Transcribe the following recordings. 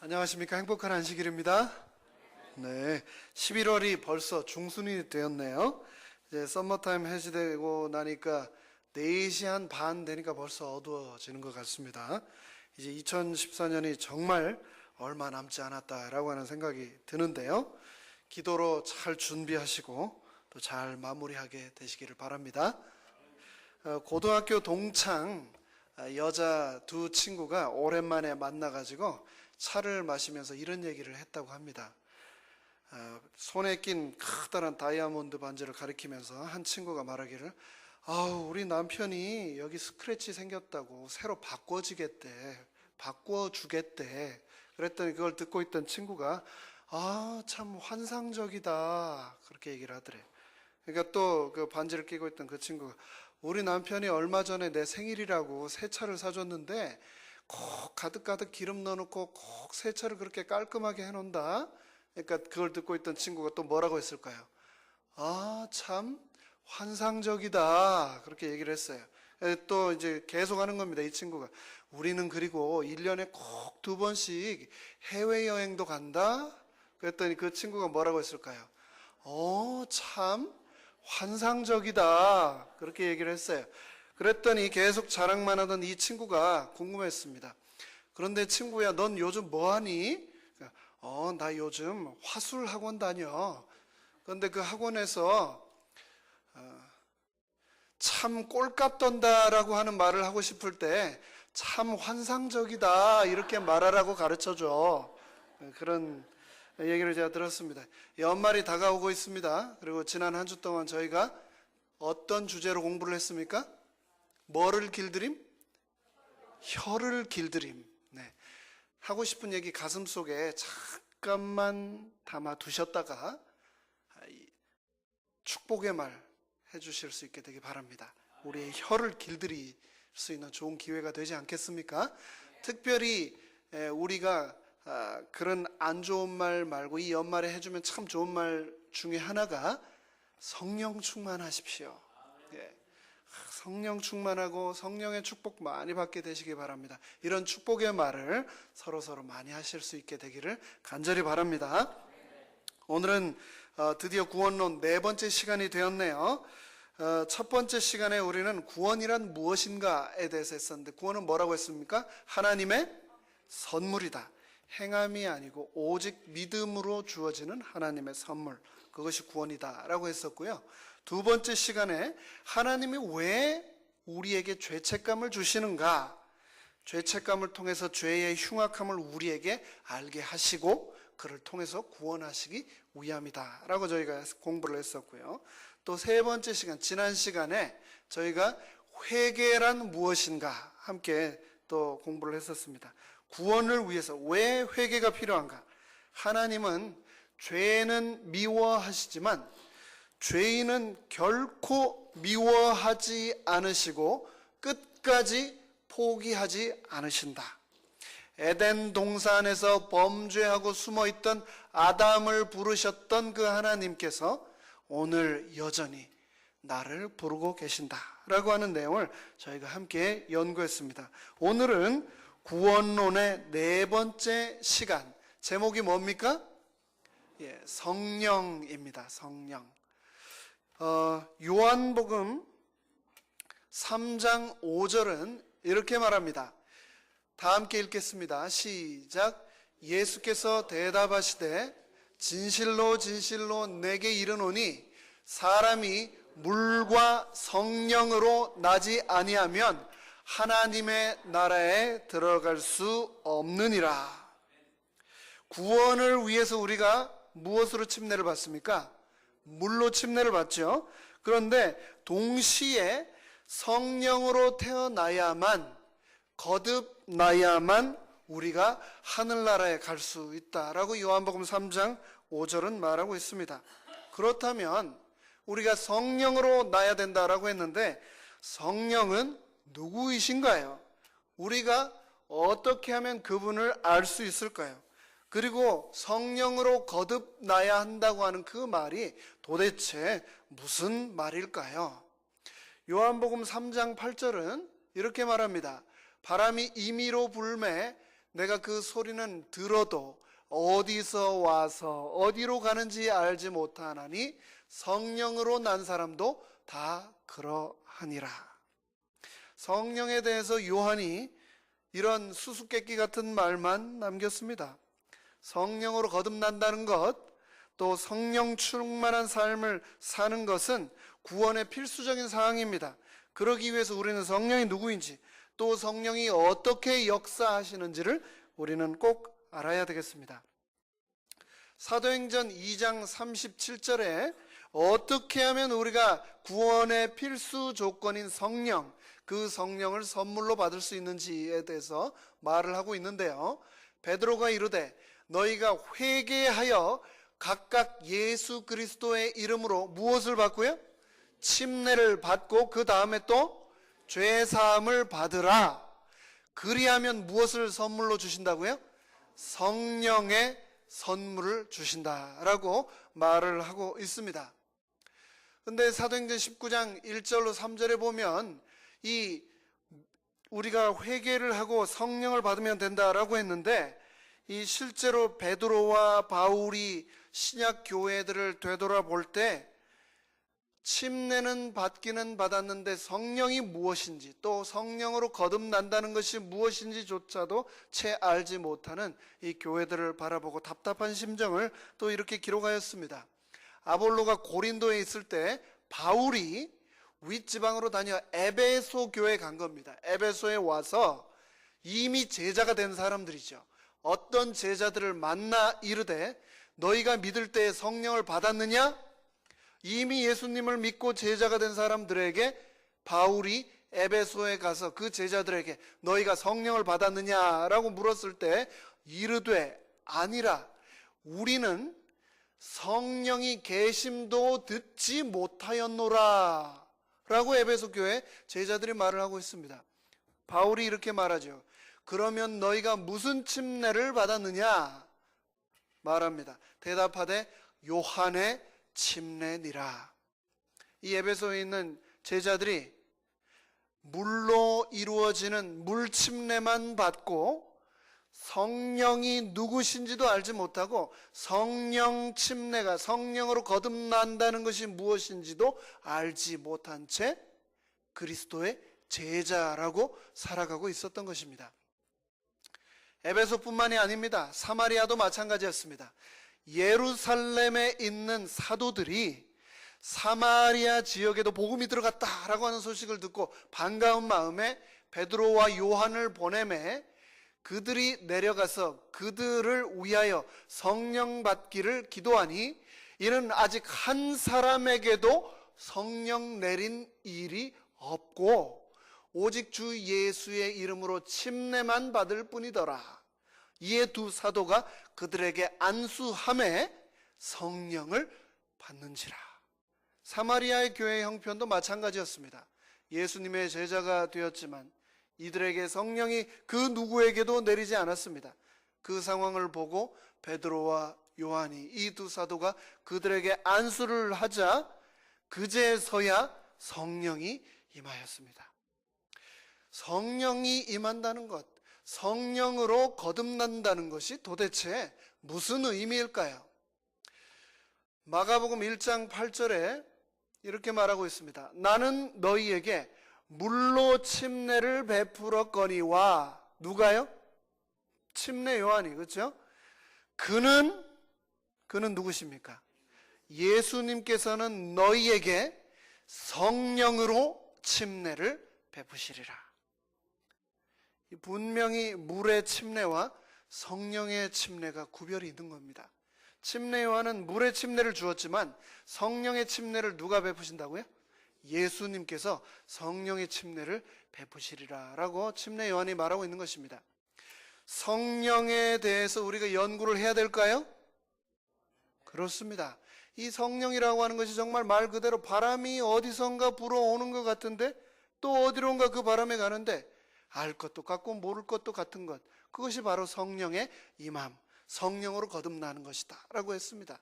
안녕하십니까. 행복한 안식일입니다. 네, 11월이 벌써 중순이 되었네요. 이제 썸머타임 해지되고 나니까 4시 한 반 되니까 벌써 어두워지는 것 같습니다. 이제 2014년이 정말 얼마 남지 않았다라고 하는 생각이 드는데요. 기도로 잘 준비하시고 또 잘 마무리하게 되시기를 바랍니다. 고등학교 동창 여자 두 친구가 오랜만에 만나가지고 차를 마시면서 이런 얘기를 했다고 합니다. 손에 낀 커다란 다이아몬드 반지를 가리키면서 한 친구가 말하기를, 우리 남편이 여기 스크래치 생겼다고 새로 바꿔주겠대. 그랬더니 그걸 듣고 있던 친구가 참 환상적이다, 그렇게 얘기를 하더래. 그러니까 또 그 반지를 끼고 있던 그 친구가, 우리 남편이 얼마 전에 내 생일이라고 새 차를 사줬는데 꼭 가득가득 기름 넣어놓고 꼭 세차를 그렇게 깔끔하게 해놓는다. 그러니까 그걸 듣고 있던 친구가 또 뭐라고 했을까요? 참 환상적이다, 그렇게 얘기를 했어요. 또 이제 계속 하는 겁니다, 이 친구가. 우리는 그리고 1년에 꼭 2번씩 해외여행도 간다. 그랬더니 그 친구가 뭐라고 했을까요? 참 환상적이다, 그렇게 얘기를 했어요. 그랬더니 계속 자랑만 하던 이 친구가 궁금했습니다. 그런데 친구야, 넌 요즘 뭐하니? 나 요즘 화술 학원 다녀. 그런데 그 학원에서 참 꼴값 떤다라고 하는 말을 하고 싶을 때 참 환상적이다, 이렇게 말하라고 가르쳐줘. 그런 얘기를 제가 들었습니다. 연말이 다가오고 있습니다. 그리고 지난 한 주 동안 저희가 어떤 주제로 공부를 했습니까? 뭐를 길들임? 혀를 길들임. 네. 하고 싶은 얘기 가슴속에 잠깐만 담아 두셨다가 축복의 말 해주실 수 있게 되기 바랍니다. 우리의 혀를 길들일 수 있는 좋은 기회가 되지 않겠습니까? 특별히 우리가 그런 안 좋은 말 말고 이 연말에 해주면 참 좋은 말 중에 하나가 성령 충만하십시오. 성령 충만하고 성령의 축복 많이 받게 되시기 바랍니다. 이런 축복의 말을 서로 많이 하실 수 있게 되기를 간절히 바랍니다. 오늘은 드디어 구원론 4번째 시간이 되었네요. 첫 번째 시간에 우리는 구원이란 무엇인가에 대해서 했었는데, 구원은 뭐라고 했습니까? 하나님의 선물이다. 행함이 아니고 오직 믿음으로 주어지는 하나님의 선물, 그것이 구원이다 라고 했었고요. 두 번째 시간에 하나님이 왜 우리에게 죄책감을 주시는가, 죄책감을 통해서 죄의 흉악함을 우리에게 알게 하시고 그를 통해서 구원하시기 위함이다 라고 저희가 공부를 했었고요. 또 세 번째 시간, 지난 시간에 저희가 회개란 무엇인가 함께 또 공부를 했었습니다. 구원을 위해서 왜 회개가 필요한가? 하나님은 죄는 미워하시지만 죄인은 결코 미워하지 않으시고 끝까지 포기하지 않으신다. 에덴 동산에서 범죄하고 숨어있던 아담을 부르셨던 그 하나님께서 오늘 여전히 나를 부르고 계신다라고 하는 내용을 저희가 함께 연구했습니다. 오늘은 구원론의 4번째 시간, 제목이 뭡니까? 성령입니다. 성령. 요한복음 3장 5절은 이렇게 말합니다. 다 함께 읽겠습니다. 시작. 예수께서 대답하시되 진실로 진실로 내게 이르노니 사람이 물과 성령으로 나지 아니하면 하나님의 나라에 들어갈 수 없느니라. 구원을 위해서 우리가 무엇으로 침례를 받습니까? 물로 침례를 받죠. 그런데 동시에 성령으로 태어나야만, 거듭나야만 우리가 하늘나라에 갈 수 있다라고 요한복음 3장 5절은 말하고 있습니다. 그렇다면 우리가 성령으로 나야 된다라고 했는데, 성령은 누구이신가요? 우리가 어떻게 하면 그분을 알 수 있을까요? 그리고 성령으로 거듭나야 한다고 하는 그 말이 도대체 무슨 말일까요? 요한복음 3장 8절은 이렇게 말합니다. 바람이 임의로 불매 내가 그 소리는 들어도 어디서 와서 어디로 가는지 알지 못하나니 성령으로 난 사람도 다 그러하니라. 성령에 대해서 요한이 이런 수수께끼 같은 말만 남겼습니다. 성령으로 거듭난다는 것, 또 성령 충만한 삶을 사는 것은 구원의 필수적인 사항입니다. 그러기 위해서 우리는 성령이 누구인지, 또 성령이 어떻게 역사하시는지를 우리는 꼭 알아야 되겠습니다. 사도행전 2장 37절에 어떻게 하면 우리가 구원의 필수 조건인 성령, 그 성령을 선물로 받을 수 있는지에 대해서 말을 하고 있는데요. 베드로가 이르되 너희가 회개하여 각각 예수 그리스도의 이름으로 무엇을 받고요? 침례를 받고 그 다음에 또 죄사함을 받으라. 그리하면 무엇을 선물로 주신다고요? 성령의 선물을 주신다라고 말을 하고 있습니다. 근데 사도행전 19장 1절로 3절에 보면 우리가 회개를 하고 성령을 받으면 된다라고 했는데, 이 실제로 베드로와 바울이 신약 교회들을 되돌아볼 때 침례는 받기는 받았는데 성령이 무엇인지, 또 성령으로 거듭난다는 것이 무엇인지조차도 채 알지 못하는 이 교회들을 바라보고 답답한 심정을 또 이렇게 기록하였습니다. 아볼로가 고린도에 있을 때 바울이 윗지방으로 다녀 에베소 교회에 간 겁니다. 에베소에 와서 이미 제자가 된 사람들이죠. 어떤 제자들을 만나 이르되 너희가 믿을 때에 성령을 받았느냐? 이미 예수님을 믿고 제자가 된 사람들에게 바울이 에베소에 가서 그 제자들에게 너희가 성령을 받았느냐라고 물었을 때 이르되 아니라 우리는 성령이 계심도 듣지 못하였노라 라고 에베소 교회 제자들이 말을 하고 있습니다. 바울이 이렇게 말하죠. 그러면 너희가 무슨 침례를 받았느냐 말합니다. 대답하되 요한의 침례니라. 이 에베소에 있는 제자들이 물로 이루어지는 물 침례만 받고 성령이 누구신지도 알지 못하고 성령 침례가 성령으로 거듭난다는 것이 무엇인지도 알지 못한 채 그리스도의 제자라고 살아가고 있었던 것입니다. 에베소뿐만이 아닙니다. 사마리아도 마찬가지였습니다. 예루살렘에 있는 사도들이 사마리아 지역에도 복음이 들어갔다라고 하는 소식을 듣고 반가운 마음에 베드로와 요한을 보내매 그들이 내려가서 그들을 위하여 성령 받기를 기도하니 이는 아직 한 사람에게도 성령 내린 일이 없고 오직 주 예수의 이름으로 침례만 받을 뿐이더라. 이에 두 사도가 그들에게 안수함에 성령을 받는지라. 사마리아의 교회 형편도 마찬가지였습니다. 예수님의 제자가 되었지만 이들에게 성령이 그 누구에게도 내리지 않았습니다. 그 상황을 보고 베드로와 요한이 이 두 사도가 그들에게 안수를 하자 그제서야 성령이 임하였습니다. 성령이 임한다는 것, 성령으로 거듭난다는 것이 도대체 무슨 의미일까요? 마가복음 1장 8절에 이렇게 말하고 있습니다. 나는 너희에게 물로 침례를 베풀었거니와 누가요? 침례 요한이, 그렇죠? 그는 누구십니까? 예수님께서는 너희에게 성령으로 침례를 베푸시리라. 분명히 물의 침례와 성령의 침례가 구별이 있는 겁니다. 침례 요한은 물의 침례를 주었지만 성령의 침례를 누가 베푸신다고요? 예수님께서 성령의 침례를 베푸시리라 라고 침례 요한이 말하고 있는 것입니다. 성령에 대해서 우리가 연구를 해야 될까요? 그렇습니다. 이 성령이라고 하는 것이 정말 말 그대로 바람이 어디선가 불어오는 것 같은데 또 어디론가 그 바람에 가는데 알 것도 같고 모를 것도 같은 것, 그것이 바로 성령의 임함, 성령으로 거듭나는 것이다 라고 했습니다.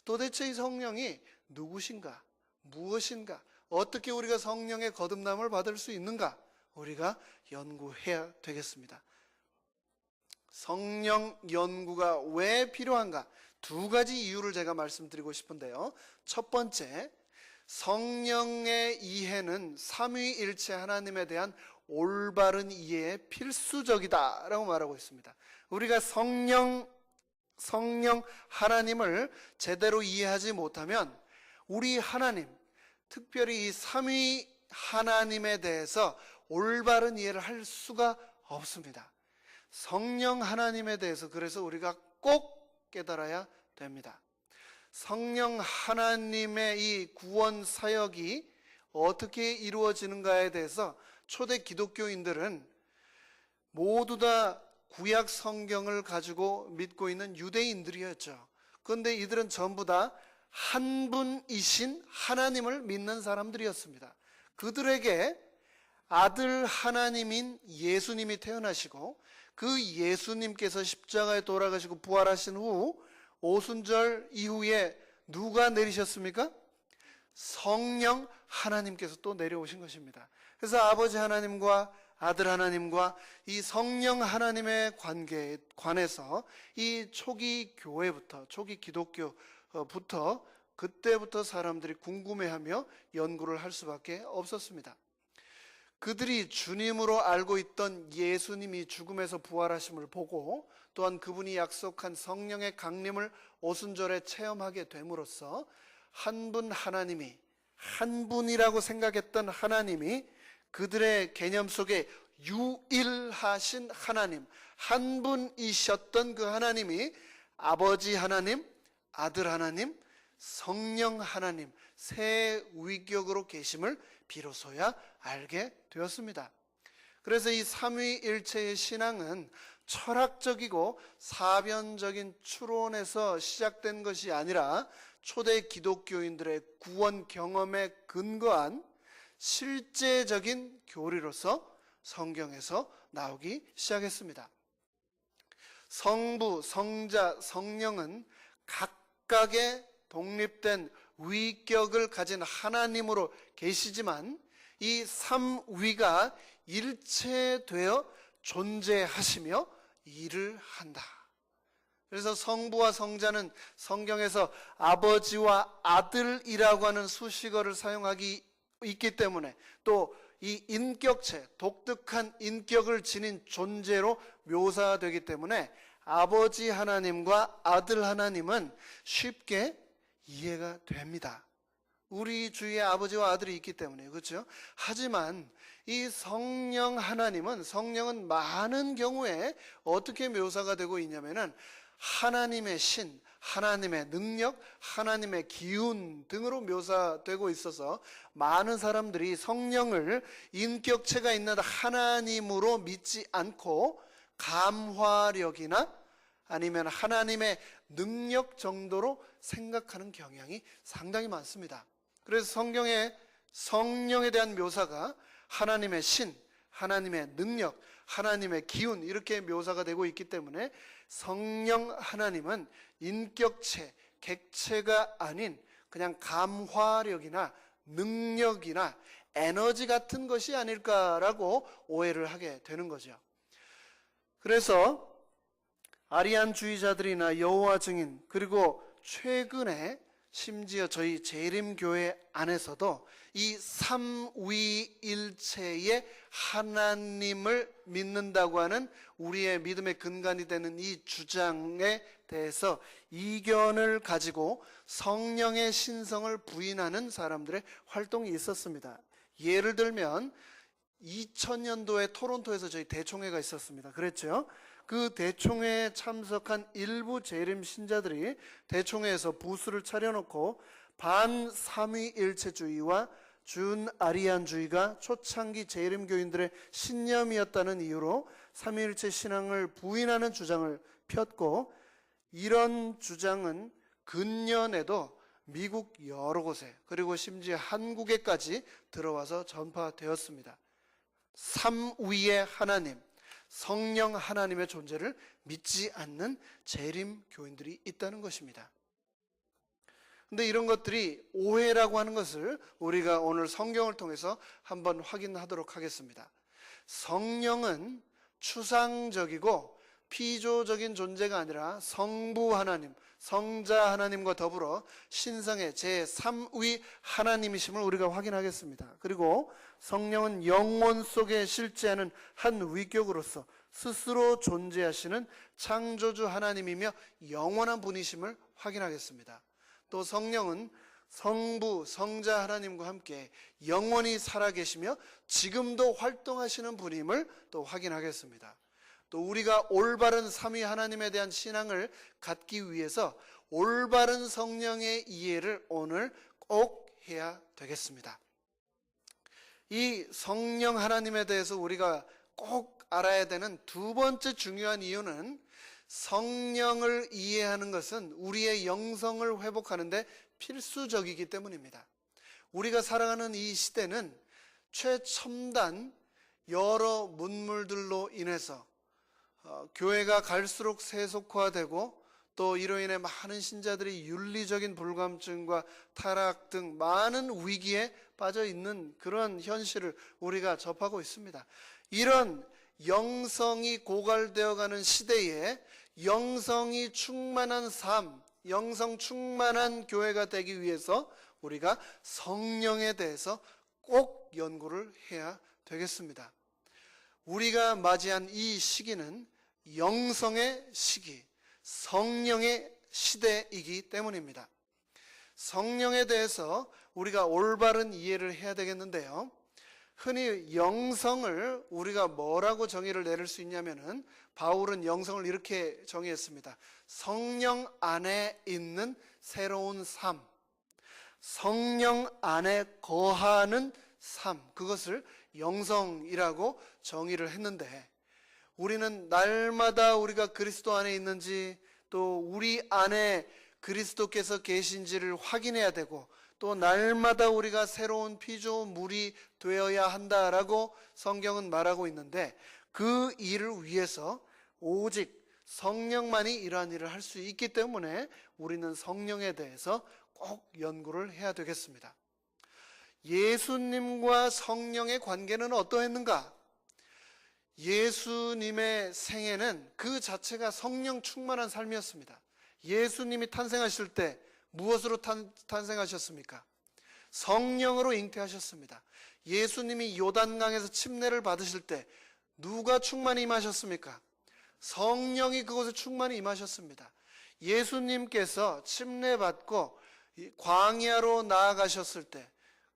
도대체 이 성령이 누구신가, 무엇인가, 어떻게 우리가 성령의 거듭남을 받을 수 있는가 우리가 연구해야 되겠습니다. 성령 연구가 왜 필요한가? 두 가지 이유를 제가 말씀드리고 싶은데요. 첫 번째, 성령의 이해는 삼위일체 하나님에 대한 올바른 이해에 필수적이다라고 말하고 있습니다. 우리가 성령 하나님을 제대로 이해하지 못하면 우리 하나님, 특별히 이 삼위 하나님에 대해서 올바른 이해를 할 수가 없습니다. 성령 하나님에 대해서 그래서 우리가 꼭 깨달아야 됩니다. 성령 하나님의 이 구원 사역이 어떻게 이루어지는가에 대해서 초대 기독교인들은 모두 다 구약 성경을 가지고 믿고 있는 유대인들이었죠. 그런데 이들은 전부 다 한 분이신 하나님을 믿는 사람들이었습니다. 그들에게 아들 하나님인 예수님이 태어나시고 그 예수님께서 십자가에 돌아가시고 부활하신 후 오순절 이후에 누가 내리셨습니까? 성령 하나님께서 또 내려오신 것입니다. 그래서 아버지 하나님과 아들 하나님과 이 성령 하나님의 관계에 관해서 이 초기 교회부터, 초기 기독교부터 그때부터 사람들이 궁금해하며 연구를 할 수밖에 없었습니다. 그들이 주님으로 알고 있던 예수님이 죽음에서 부활하심을 보고 또한 그분이 약속한 성령의 강림을 오순절에 체험하게 됨으로써 한 분 하나님이, 한 분이라고 생각했던 하나님이 그들의 개념 속에 유일하신 하나님, 한 분이셨던 그 하나님이 아버지 하나님, 아들 하나님, 성령 하나님 세 위격으로 계심을 비로소야 알게 되었습니다. 그래서 이 삼위일체의 신앙은 철학적이고 사변적인 추론에서 시작된 것이 아니라 초대 기독교인들의 구원 경험에 근거한 실제적인 교리로서 성경에서 나오기 시작했습니다. 성부, 성자, 성령은 각각의 독립된 위격을 가진 하나님으로 계시지만 이 삼위가 일체되어 존재하시며 일을 한다. 그래서 성부와 성자는 성경에서 아버지와 아들이라고 하는 수식어를 사용하기 있기 때문에 또 이 인격체, 독특한 인격을 지닌 존재로 묘사되기 때문에 아버지 하나님과 아들 하나님은 쉽게 이해가 됩니다. 우리 주위에 아버지와 아들이 있기 때문에, 그렇죠? 하지만 이 성령은 많은 경우에 어떻게 묘사가 되고 있냐면은 하나님의 신, 하나님의 능력, 하나님의 기운 등으로 묘사되고 있어서 많은 사람들이 성령을 인격체가 있는 하나님으로 믿지 않고 감화력이나 아니면 하나님의 능력 정도로 생각하는 경향이 상당히 많습니다. 그래서 성경에 성령에 대한 묘사가 하나님의 신, 하나님의 능력, 하나님의 기운 이렇게 묘사가 되고 있기 때문에 성령 하나님은 인격체, 객체가 아닌 그냥 감화력이나 능력이나 에너지 같은 것이 아닐까라고 오해를 하게 되는 거죠. 그래서 아리안주의자들이나 여호와 증인 그리고 최근에 심지어 저희 재림교회 안에서도 이 삼위일체의 하나님을 믿는다고 하는 우리의 믿음의 근간이 되는 이 주장에 대해서 이견을 가지고 성령의 신성을 부인하는 사람들의 활동이 있었습니다. 예를 들면 2000년도에 토론토에서 저희 대총회가 있었습니다. 그랬죠? 그 대총회에 참석한 일부 재림 신자들이 대총회에서 부스를 차려놓고 반삼위일체주의와 준아리안주의가 초창기 재림교인들의 신념이었다는 이유로 삼위일체 신앙을 부인하는 주장을 폈고, 이런 주장은 근년에도 미국 여러 곳에 그리고 심지어 한국에까지 들어와서 전파되었습니다. 삼위의 하나님, 성령 하나님의 존재를 믿지 않는 재림 교인들이 있다는 것입니다. 근데 이런 것들이 오해라고 하는 것을 우리가 오늘 성경을 통해서 한번 확인하도록 하겠습니다. 성령은 추상적이고 피조적인 존재가 아니라 성부 하나님, 성자 하나님과 더불어 신성의 제3위 하나님이심을 우리가 확인하겠습니다. 그리고 성령은 영혼 속에 실제하는 한 위격으로서 스스로 존재하시는 창조주 하나님이며 영원한 분이심을 확인하겠습니다. 또 성령은 성부, 성자 하나님과 함께 영원히 살아계시며 지금도 활동하시는 분임을 또 확인하겠습니다. 또 우리가 올바른 삼위 하나님에 대한 신앙을 갖기 위해서 올바른 성령의 이해를 오늘 꼭 해야 되겠습니다. 이 성령 하나님에 대해서 우리가 꼭 알아야 되는 두 번째 중요한 이유는 성령을 이해하는 것은 우리의 영성을 회복하는 데 필수적이기 때문입니다. 우리가 살아가는 이 시대는 최첨단 여러 문물들로 인해서 교회가 갈수록 세속화되고 또 이로 인해 많은 신자들이 윤리적인 불감증과 타락 등 많은 위기에 빠져 있는 그런 현실을 우리가 접하고 있습니다. 이런 영성이 고갈되어가는 시대에 영성이 충만한 삶, 영성 충만한 교회가 되기 위해서 우리가 성령에 대해서 꼭 연구를 해야 되겠습니다. 우리가 맞이한 이 시기는 영성의 시기, 성령의 시대이기 때문입니다. 성령에 대해서 우리가 올바른 이해를 해야 되겠는데요. 흔히 영성을 우리가 뭐라고 정의를 내릴 수 있냐면은 바울은 영성을 이렇게 정의했습니다. 성령 안에 있는 새로운 삶, 성령 안에 거하는 삶, 그것을 영성이라고 정의를 했는데 우리는 날마다 우리가 그리스도 안에 있는지 또 우리 안에 그리스도께서 계신지를 확인해야 되고 또 날마다 우리가 새로운 피조물이 되어야 한다라고 성경은 말하고 있는데 그 일을 위해서 오직 성령만이 이러한 일을 할 수 있기 때문에 우리는 성령에 대해서 꼭 연구를 해야 되겠습니다. 예수님과 성령의 관계는 어떠했는가? 예수님의 생애는 그 자체가 성령 충만한 삶이었습니다. 예수님이 탄생하실 때 무엇으로 탄생하셨습니까? 성령으로 잉태하셨습니다. 예수님이 요단강에서 침례를 받으실 때 누가 충만히 임하셨습니까? 성령이 그곳에 충만히 임하셨습니다. 예수님께서 침례 받고 광야로 나아가셨을 때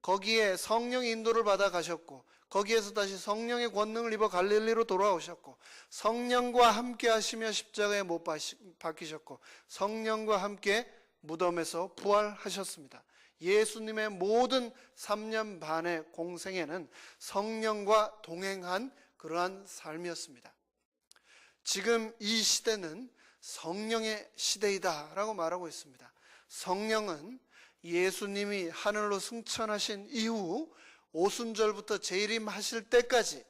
거기에 성령의 인도를 받아 가셨고 거기에서 다시 성령의 권능을 입어 갈릴리로 돌아오셨고 성령과 함께 하시며 십자가에 못 박히셨고 성령과 함께 무덤에서 부활하셨습니다. 예수님의 모든 3년 반의 공생애는 성령과 동행한 그러한 삶이었습니다. 지금 이 시대는 성령의 시대이다라고 말하고 있습니다. 성령은 예수님이 하늘로 승천하신 이후 오순절부터 재림하실 때까지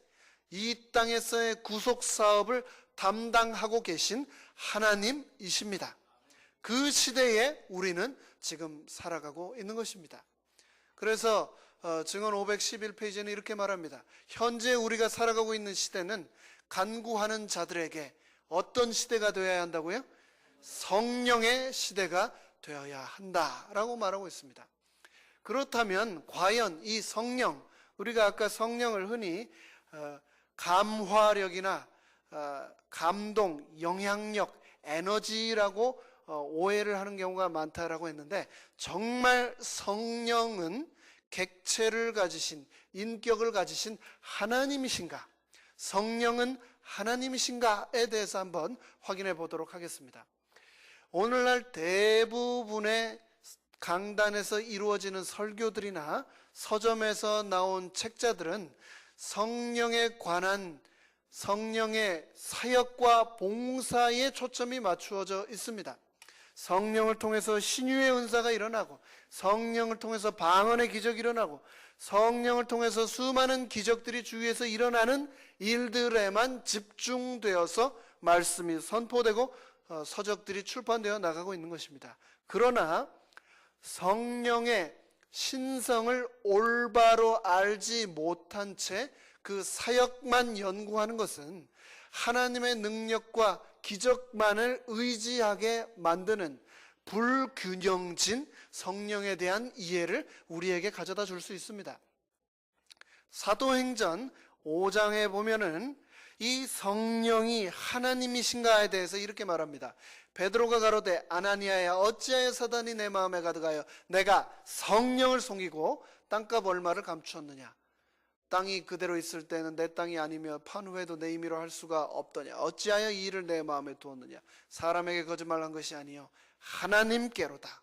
이 땅에서의 구속 사업을 담당하고 계신 하나님이십니다. 그 시대에 우리는 지금 살아가고 있는 것입니다. 그래서 증언 511페이지는 이렇게 말합니다. 현재 우리가 살아가고 있는 시대는 간구하는 자들에게 어떤 시대가 되어야 한다고요? 성령의 시대가 되어야 한다라고 말하고 있습니다. 그렇다면 과연 이 성령, 우리가 아까 성령을 흔히 감화력이나 감동, 영향력, 에너지라고 오해를 하는 경우가 많다라고 했는데 정말 성령은 객체를 가지신, 인격을 가지신 하나님이신가? 성령은 하나님이신가에 대해서 한번 확인해 보도록 하겠습니다. 오늘날 대부분의 강단에서 이루어지는 설교들이나 서점에서 나온 책자들은 성령에 관한 성령의 사역과 봉사에 초점이 맞추어져 있습니다. 성령을 통해서 신유의 은사가 일어나고 성령을 통해서 방언의 기적이 일어나고 성령을 통해서 수많은 기적들이 주위에서 일어나는 일들에만 집중되어서 말씀이 선포되고 서적들이 출판되어 나가고 있는 것입니다. 그러나 성령의 신성을 올바로 알지 못한 채 그 사역만 연구하는 것은 하나님의 능력과 기적만을 의지하게 만드는 불균형진 성령에 대한 이해를 우리에게 가져다 줄 수 있습니다. 사도행전 5장에 보면은 이 성령이 하나님이신가에 대해서 이렇게 말합니다. 베드로가 가로되 아나니아야 어찌하여 사단이 내 마음에 가득하여 내가 성령을 속이고 땅값 얼마를 감추었느냐. 땅이 그대로 있을 때는 내 땅이 아니며 판 후에도 내 임의로 할 수가 없더냐. 어찌하여 이 일을 내 마음에 두었느냐. 사람에게 거짓말한 것이 아니요 하나님께로다.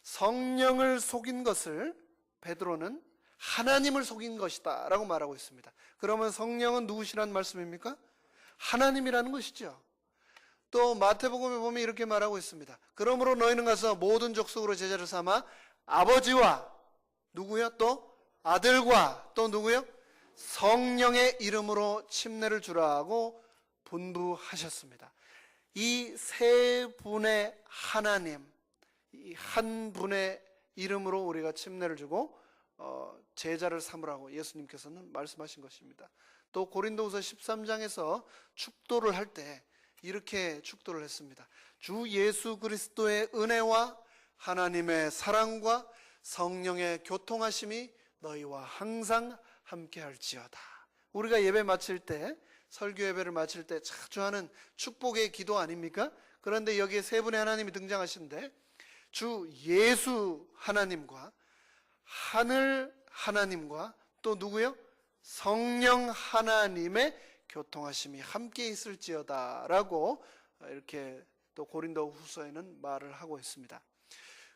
성령을 속인 것을 베드로는 하나님을 속인 것이다 라고 말하고 있습니다. 그러면 성령은 누구시라는 말씀입니까? 하나님이라는 것이죠. 또 마태복음에 보면 이렇게 말하고 있습니다. 그러므로 너희는 가서 모든 족속으로 제자를 삼아 아버지와 누구요? 또 아들과 또 누구요? 성령의 이름으로 침례를 주라 하고 분부하셨습니다. 이 세 분의 하나님, 이 한 분의 이름으로 우리가 침례를 주고 제자를 삼으라고 예수님께서는 말씀하신 것입니다. 또 고린도후서 13장에서 축도를 할 때 이렇게 축도를 했습니다. 주 예수 그리스도의 은혜와 하나님의 사랑과 성령의 교통하심이 너희와 항상 함께 할지어다. 우리가 예배 마칠 때, 설교 예배를 마칠 때 자주 하는 축복의 기도 아닙니까? 그런데 여기에 세 분의 하나님이 등장하시는데 주 예수 하나님과 하늘 하나님과 또 누구요? 성령 하나님의 교통하심이 함께 있을지어다 라고 이렇게 또 고린도 후서에는 말을 하고 있습니다.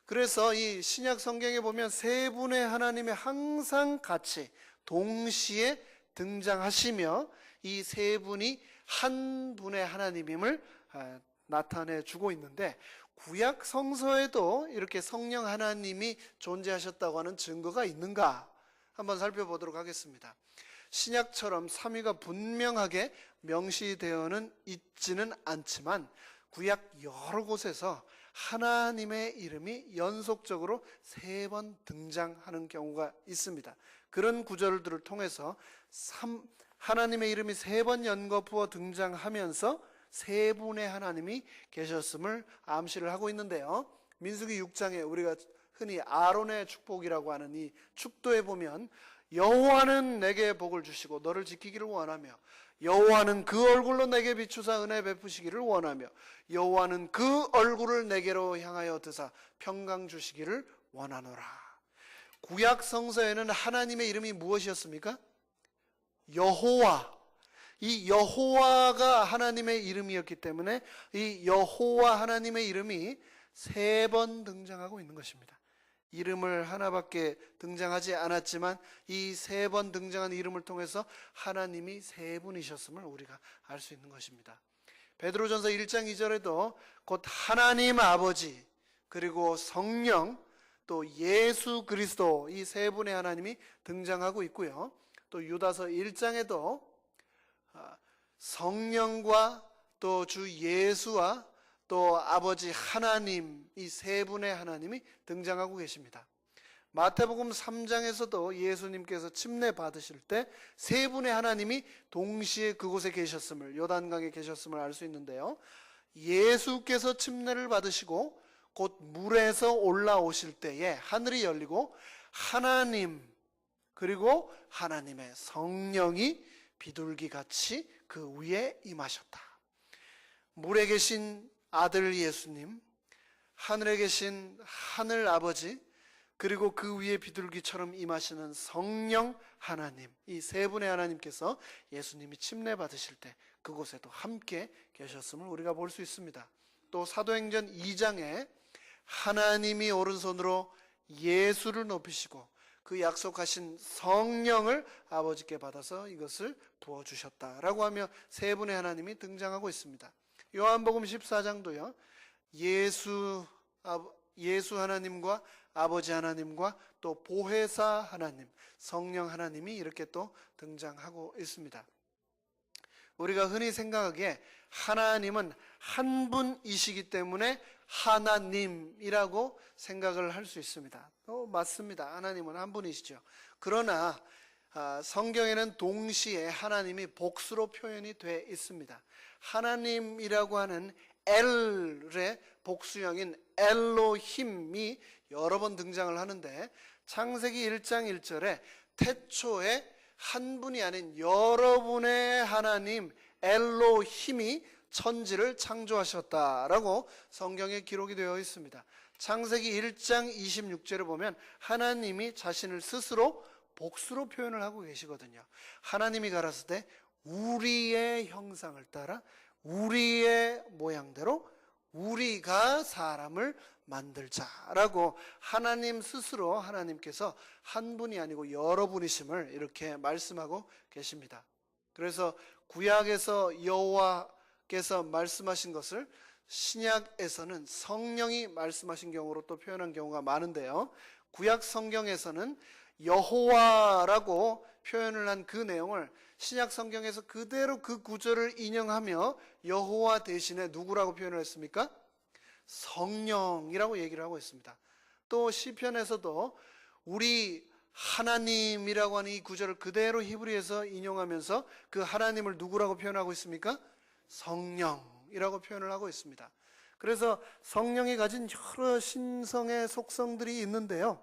그래서 이 신약 성경에 보면 세 분의 하나님이 항상 같이 동시에 등장하시며 이 세 분이 한 분의 하나님임을 나타내 주고 있는데 구약 성서에도 이렇게 성령 하나님이 존재하셨다고 하는 증거가 있는가 한번 살펴보도록 하겠습니다. 신약처럼 삼위가 분명하게 명시되어는 있지는 않지만 구약 여러 곳에서 하나님의 이름이 연속적으로 3번 등장하는 경우가 있습니다. 그런 구절들을 통해서 하나님의 이름이 3번 연거푸어 등장하면서 세 분의 하나님이 계셨음을 암시를 하고 있는데요. 민수기 6장에 우리가 흔히 아론의 축복이라고 하는 이 축도에 보면 여호와는 내게 복을 주시고 너를 지키기를 원하며 여호와는 그 얼굴로 내게 비추사 은혜 베푸시기를 원하며 여호와는 그 얼굴을 내게로 향하여 드사 평강 주시기를 원하노라. 구약 성서에는 하나님의 이름이 무엇이었습니까? 여호와. 이 여호와가 하나님의 이름이었기 때문에 이 여호와 하나님의 이름이 3번 등장하고 있는 것입니다. 이름을 하나밖에 등장하지 않았지만 이 3번 등장한 이름을 통해서 하나님이 3분이셨음을 우리가 알 수 있는 것입니다. 베드로전서 1장 2절에도 곧 하나님 아버지 그리고 성령 또 예수 그리스도 이 3분의 하나님이 등장하고 있고요. 또 유다서 1장에도 성령과 또 주 예수와 또 아버지 하나님 이 3분의 하나님이 등장하고 계십니다. 마태복음 3장에서도 예수님께서 침례 받으실 때 3분의 하나님이 동시에 그곳에 계셨음을 요단강에 계셨음을 알 수 있는데요. 예수께서 침례를 받으시고 곧 물에서 올라오실 때에 하늘이 열리고 하나님 그리고 하나님의 성령이 비둘기같이 그 위에 임하셨다. 물에 계신 아들 예수님, 하늘에 계신 하늘 아버지, 그리고 그 위에 비둘기처럼 임하시는 성령 하나님, 이 3분의 하나님께서 예수님이 침례 받으실 때 그곳에도 함께 계셨음을 우리가 볼 수 있습니다. 또 사도행전 2장에 하나님이 오른손으로 예수를 높이시고 그 약속하신 성령을 아버지께 받아서 이것을 부어주셨다라고 하며 3분의 하나님이 등장하고 있습니다. 요한복음 14장도요. 예수 하나님과 아버지 하나님과 또 보혜사 하나님, 성령 하나님이 이렇게 또 등장하고 있습니다. 우리가 흔히 생각하기에 하나님은 한 분이시기 때문에 하나님이라고 생각을 할 수 있습니다. 맞습니다. 하나님은 한 분이시죠. 그러나 성경에는 동시에 하나님이 복수로 표현이 돼 있습니다. 하나님이라고 하는 엘의 복수형인 엘로힘이 여러 번 등장을 하는데, 창세기 1장 1절에 태초에 한 분이 아닌 여러분의 하나님 엘로힘이 천지를 창조하셨다라고 성경에 기록이 되어 있습니다. 창세기 1장 26절에 보면 하나님이 자신을 스스로 복수로 표현을 하고 계시거든요. 하나님이 가라사대 우리의 형상을 따라 우리의 모양대로 우리가 사람을 만들자라고 하나님 스스로, 하나님께서 한 분이 아니고 여러 분이심을 이렇게 말씀하고 계십니다. 그래서 구약에서 여호와께서 말씀하신 것을 신약에서는 성령이 말씀하신 경우로 또 표현한 경우가 많은데요, 구약 성경에서는 여호와라고 표현을 한 그 내용을 신약 성경에서 그대로 그 구절을 인용하며 여호와 대신에 누구라고 표현을 했습니까? 성령이라고 얘기를 하고 있습니다. 또 시편에서도 우리 하나님이라고 하는 이 구절을 그대로 히브리에서 인용하면서 그 하나님을 누구라고 표현하고 있습니까? 성령이라고 표현을 하고 있습니다. 그래서 성령이 가진 여러 신성의 속성들이 있는데요,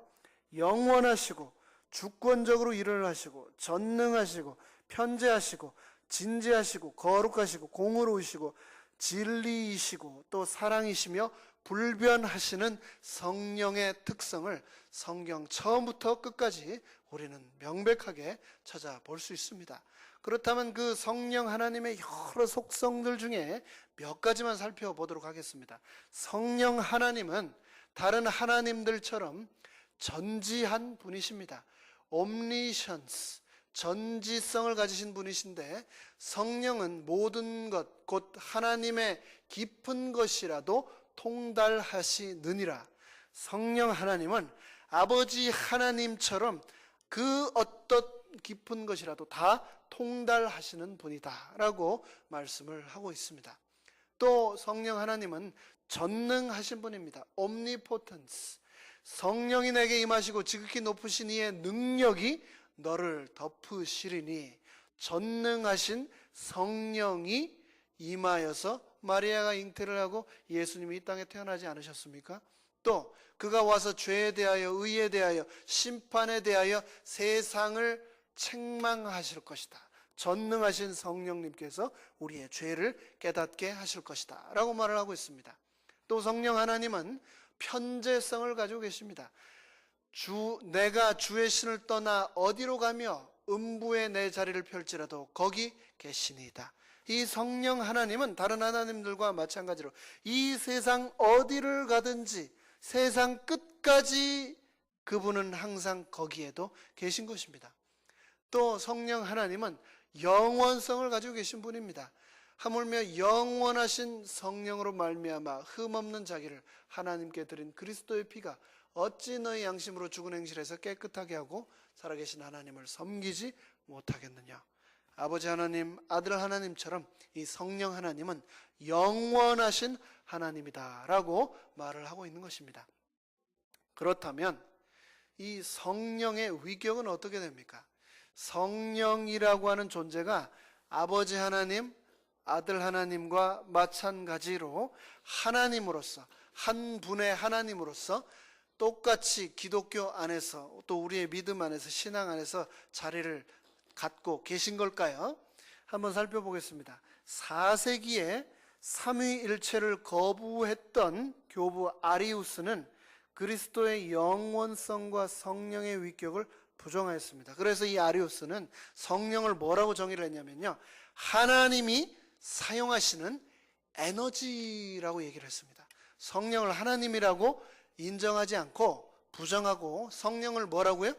영원하시고 주권적으로 일을 하시고 전능하시고 편재하시고 진지하시고 거룩하시고 공의로우시고 진리이시고 또 사랑이시며 불변하시는 성령의 특성을 성경 처음부터 끝까지 우리는 명백하게 찾아볼 수 있습니다. 그렇다면 그 성령 하나님의 여러 속성들 중에 몇 가지만 살펴보도록 하겠습니다. 성령 하나님은 다른 하나님들처럼 전지한 분이십니다. omniscience, 전지성을 가지신 분이신데, 성령은 모든 것, 곧 하나님의 깊은 것이라도 통달하시느니라. 성령 하나님은 아버지 하나님처럼 그 어떤 깊은 것이라도 다 통달하시는 분이다 라고 말씀을 하고 있습니다. 또 성령 하나님은 전능하신 분입니다. omnipotence, 성령이 내게 임하시고 지극히 높으신 이의 능력이 너를 덮으시리니, 전능하신 성령이 임하여서 마리아가 잉태를 하고 예수님이 이 땅에 태어나지 않으셨습니까? 또 그가 와서 죄에 대하여 의에 대하여 심판에 대하여 세상을 책망하실 것이다. 전능하신 성령님께서 우리의 죄를 깨닫게 하실 것이다 라고 말을 하고 있습니다. 또 성령 하나님은 편재성을 가지고 계십니다. 내가 주의 신을 떠나 어디로 가며 음부에 내 자리를 펼지라도 거기 계시니이다. 이 성령 하나님은 다른 하나님들과 마찬가지로 이 세상 어디를 가든지 세상 끝까지 그분은 항상 거기에도 계신 것입니다. 또 성령 하나님은 영원성을 가지고 계신 분입니다. 하물며 영원하신 성령으로 말미암아 흠없는 자기를 하나님께 드린 그리스도의 피가 어찌 너희 양심으로 죽은 행실에서 깨끗하게 하고 살아계신 하나님을 섬기지 못하겠느냐. 아버지 하나님, 아들 하나님처럼 이 성령 하나님은 영원하신 하나님이다 라고 말을 하고 있는 것입니다. 그렇다면 이 성령의 위격은 어떻게 됩니까? 성령이라고 하는 존재가 아버지 하나님, 아들 하나님과 마찬가지로 하나님으로서, 한 분의 하나님으로서 똑같이 기독교 안에서 또 우리의 믿음 안에서 신앙 안에서 자리를 갖고 계신 걸까요? 한번 살펴보겠습니다. 4세기에 삼위일체를 거부했던 교부 아리우스는 그리스도의 영원성과 성령의 위격을 부정하였습니다. 그래서 이 아리우스는 성령을 뭐라고 정의를 했냐면요, 하나님이 사용하시는 에너지라고 얘기를 했습니다. 성령을 하나님이라고 인정하지 않고 부정하고 성령을 뭐라고요?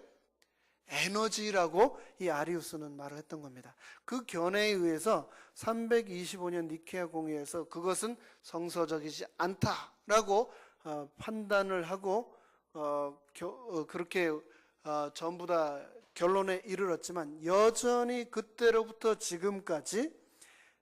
에너지라고 이 아리우스는 말을 했던 겁니다. 그 견해에 의해서 325년 니케아 공의에서 그것은 성서적이지 않다라고 판단을 하고 그렇게 전부 다 결론에 이르렀지만, 여전히 그때로부터 지금까지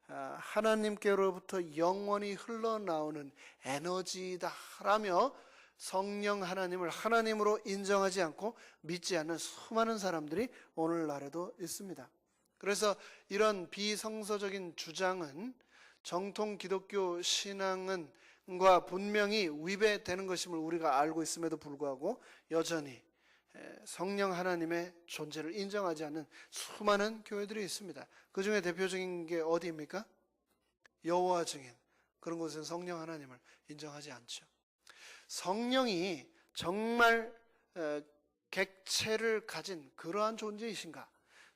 하나님께로부터 영원히 흘러나오는 에너지다라며 성령 하나님을 하나님으로 인정하지 않고 믿지 않는 수많은 사람들이 오늘날에도 있습니다. 그래서 이런 비성서적인 주장은 정통 기독교 신앙과 분명히 위배되는 것임을 우리가 알고 있음에도 불구하고 여전히 성령 하나님의 존재를 인정하지 않는 수많은 교회들이 있습니다. 그 중에 대표적인 게 어디입니까? 여호와 증인. 그런 곳은 성령 하나님을 인정하지 않죠. 성령이 정말 객체를 가진 그러한 존재이신가?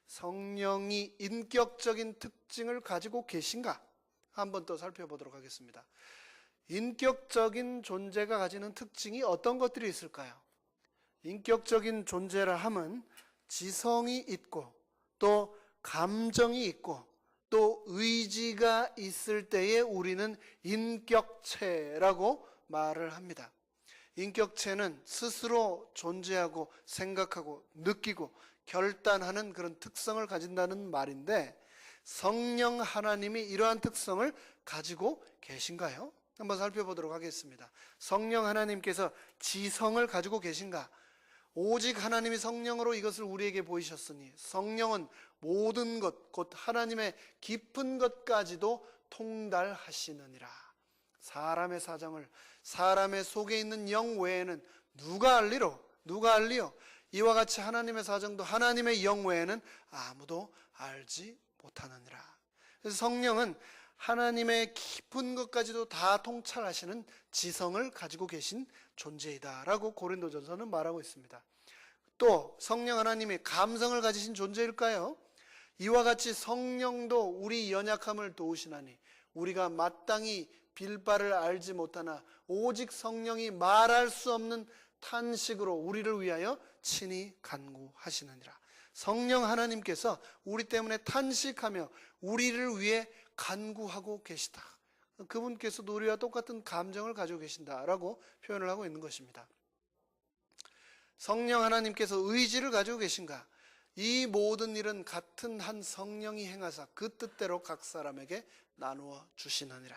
성령이 인격적인 특징을 가지고 계신가? 한번 더 살펴보도록 하겠습니다. 인격적인 존재가 가지는 특징이 어떤 것들이 있을까요? 인격적인 존재라 함은 지성이 있고 또 감정이 있고 또 의지가 있을 때에 우리는 인격체라고 말을 합니다. 인격체는 스스로 존재하고 생각하고 느끼고 결단하는 그런 특성을 가진다는 말인데 성령 하나님이 이러한 특성을 가지고 계신가요? 한번 살펴보도록 하겠습니다. 성령 하나님께서 지성을 가지고 계신가? 오직 하나님이 성령으로 이것을 우리에게 보이셨으니 성령은 모든 것, 곧 하나님의 깊은 것까지도 통달하시느니라. 사람의 사정을 사람의 속에 있는 영 외에는 누가 알리로? 누가 알리요? 이와 같이 하나님의 사정도 하나님의 영 외에는 아무도 알지 못하느니라. 그래서 성령은 하나님의 깊은 것까지도 다 통찰하시는 지성을 가지고 계신 존재이다라고 고린도전서는 말하고 있습니다. 또 성령 하나님이 감성을 가지신 존재일까요? 이와 같이 성령도 우리 연약함을 도우시나니 우리가 마땅히 빌 바를 알지 못하나 오직 성령이 말할 수 없는 탄식으로 우리를 위하여 친히 간구하시느니라. 성령 하나님께서 우리 때문에 탄식하며 우리를 위해 간구하고 계시다. 그분께서도 우리와 똑같은 감정을 가지고 계신다라고 표현을 하고 있는 것입니다. 성령 하나님께서 의지를 가지고 계신가? 이 모든 일은 같은 한 성령이 행하사 그 뜻대로 각 사람에게 나누어 주시느니라.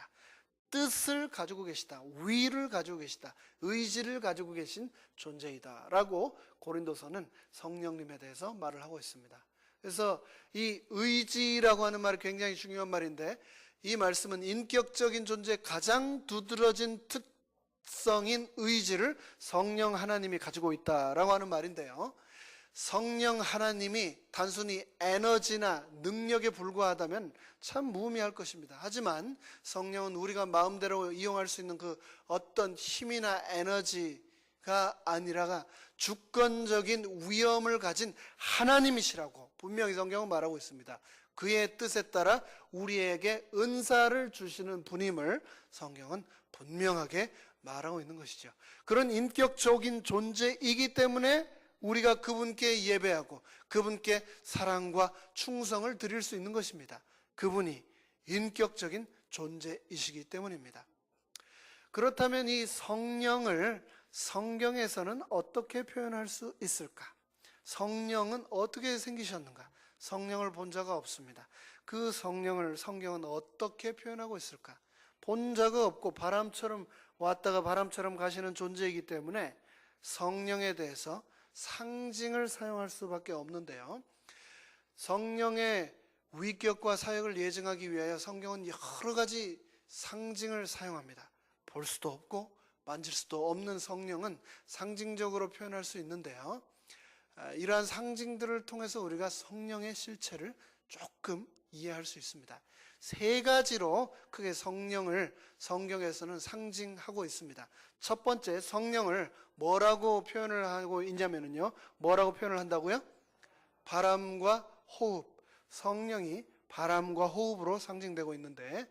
뜻을 가지고 계시다. 위를 가지고 계시다. 의지를 가지고 계신 존재이다 라고 고린도서는 성령님에 대해서 말을 하고 있습니다. 그래서 이 의지라고 하는 말이 굉장히 중요한 말인데 이 말씀은 인격적인 존재의 가장 두드러진 특성인 의지를 성령 하나님이 가지고 있다라고 하는 말인데요. 성령 하나님이 단순히 에너지나 능력에 불과하다면 참 무의미할 것입니다. 하지만 성령은 우리가 마음대로 이용할 수 있는 그 어떤 힘이나 에너지가 아니라가 주권적인 위엄을 가진 하나님이시라고 분명히 성경은 말하고 있습니다. 그의 뜻에 따라 우리에게 은사를 주시는 분임을 성경은 분명하게 말하고 있는 것이죠. 그런 인격적인 존재이기 때문에 우리가 그분께 예배하고 그분께 사랑과 충성을 드릴 수 있는 것입니다. 그분이 인격적인 존재이시기 때문입니다. 그렇다면 이 성령을 성경에서는 어떻게 표현할 수 있을까? 성령은 어떻게 생기셨는가? 성령을 본 자가 없습니다. 그 성령을 성경은 어떻게 표현하고 있을까? 본 자가 없고 바람처럼 왔다가 바람처럼 가시는 존재이기 때문에 성령에 대해서 상징을 사용할 수밖에 없는데요. 성령의 위격과 사역을 예증하기 위하여 성경은 여러 가지 상징을 사용합니다. 볼 수도 없고 만질 수도 없는 성령은 상징적으로 표현할 수 있는데요. 이러한 상징들을 통해서 우리가 성령의 실체를 조금 이해할 수 있습니다. 세 가지로 크게 성령을 성경에서는 상징하고 있습니다. 첫 번째, 성령을 뭐라고 표현을 하고 있냐면요. 뭐라고 표현을 한다고요? 바람과 호흡. 성령이 바람과 호흡으로 상징되고 있는데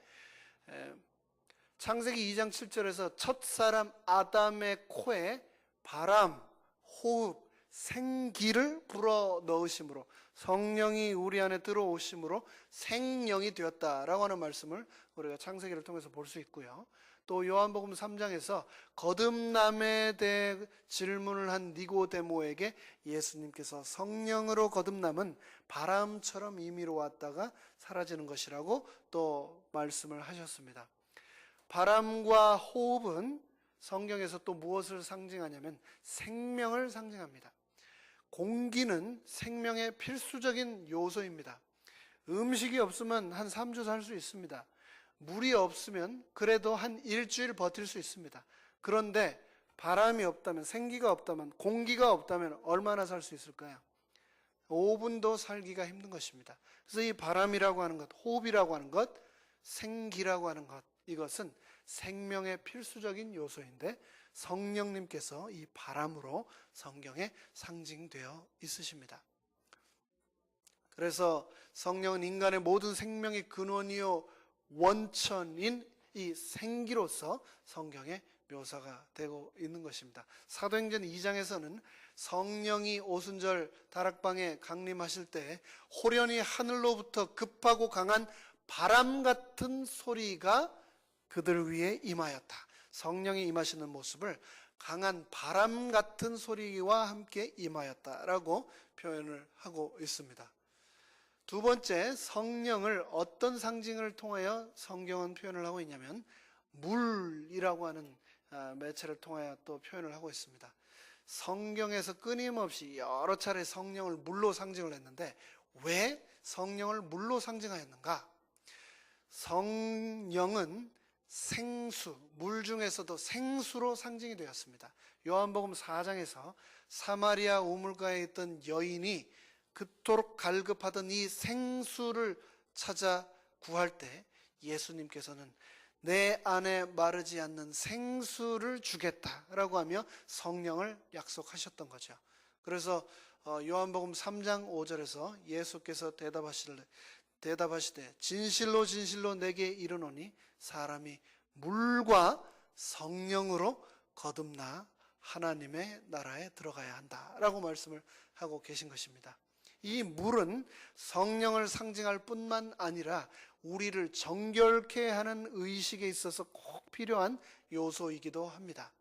창세기 2장 7절에서 첫 사람 아담의 코에 바람, 호흡, 생기를 불어 넣으심으로 성령이 우리 안에 들어오심으로 생령이 되었다라고 하는 말씀을 우리가 창세기를 통해서 볼 수 있고요. 또 요한복음 3장에서 거듭남에 대해 질문을 한 니고데모에게 예수님께서 성령으로 거듭남은 바람처럼 임의로 왔다가 사라지는 것이라고 또 말씀을 하셨습니다. 바람과 호흡은 성경에서 또 무엇을 상징하냐면 생명을 상징합니다. 공기는 생명의 필수적인 요소입니다. 음식이 없으면 한 3주 살 수 있습니다. 물이 없으면 그래도 한 일주일 버틸 수 있습니다. 그런데 바람이 없다면, 생기가 없다면, 공기가 없다면 얼마나 살 수 있을까요? 5분도 살기가 힘든 것입니다. 그래서 이 바람이라고 하는 것, 호흡이라고 하는 것, 생기라고 하는 것, 이것은 생명의 필수적인 요소인데 성령님께서 이 바람으로 성경에 상징되어 있으십니다. 그래서 성령은 인간의 모든 생명의 근원이요 원천인 이 생기로서 성경에 묘사가 되고 있는 것입니다. 사도행전 2장에서는 성령이 오순절 다락방에 강림하실 때 호련히 하늘로부터 급하고 강한 바람 같은 소리가 그들 위에 임하였다. 성령이 임하시는 모습을 강한 바람 같은 소리와 함께 임하였다라고 표현을 하고 있습니다. 두 번째, 성령을 어떤 상징을 통하여 성경은 표현을 하고 있냐면 물이라고 하는 매체를 통하여 또 표현을 하고 있습니다. 성경에서 끊임없이 여러 차례 성령을 물로 상징을 했는데 왜 성령을 물로 상징하였는가? 성령은 생수, 물 중에서도 생수로 상징이 되었습니다. 요한복음 4장에서 사마리아 우물가에 있던 여인이 그토록 갈급하던 이 생수를 찾아 구할 때 예수님께서는 내 안에 마르지 않는 생수를 주겠다라고 하며 성령을 약속하셨던 거죠. 그래서 요한복음 3장 5절에서 예수께서 대답하시되 진실로 진실로 내게 이르노니 사람이 물과 성령으로 거듭나 하나님의 나라에 들어가야 한다라고 말씀을 하고 계신 것입니다. 이 물은 성령을 상징할 뿐만 아니라 우리를 정결케 하는 의식에 있어서 꼭 필요한 요소이기도 합니다.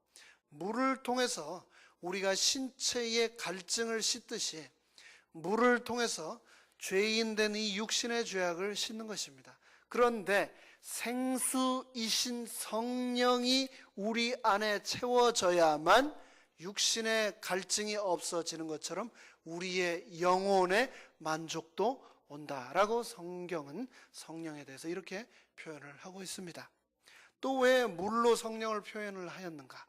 물을 통해서 우리가 신체의 갈증을 씻듯이 물을 통해서 죄인 된 이 육신의 죄악을 씻는 것입니다. 그런데 생수이신 성령이 우리 안에 채워져야만 육신의 갈증이 없어지는 것처럼 우리의 영혼의 만족도 온다라고 성경은 성령에 대해서 이렇게 표현을 하고 있습니다. 또 왜 물로 성령을 표현을 하였는가?